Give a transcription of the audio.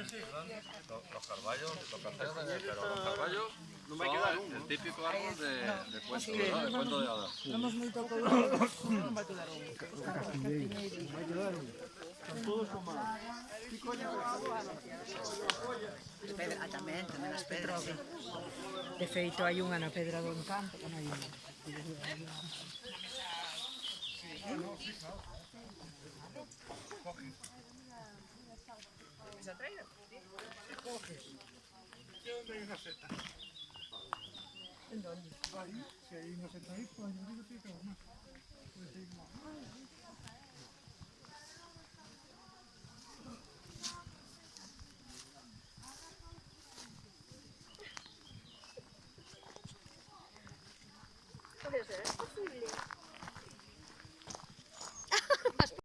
Los carballos, pero los carballos son el típico árbol de cuento, ¿verdad? De cuento de hadas. Somos moi pouco. Non vai quedar un. Son todos como... Tamén, tamén as pedras, sí. De feito, hai unha na Pedra do Encanto, que non hai unha. Ahí, si hay una seta ahí, pues yo digo que tiene que haber más. Puede ser más. Puede ser, es posible.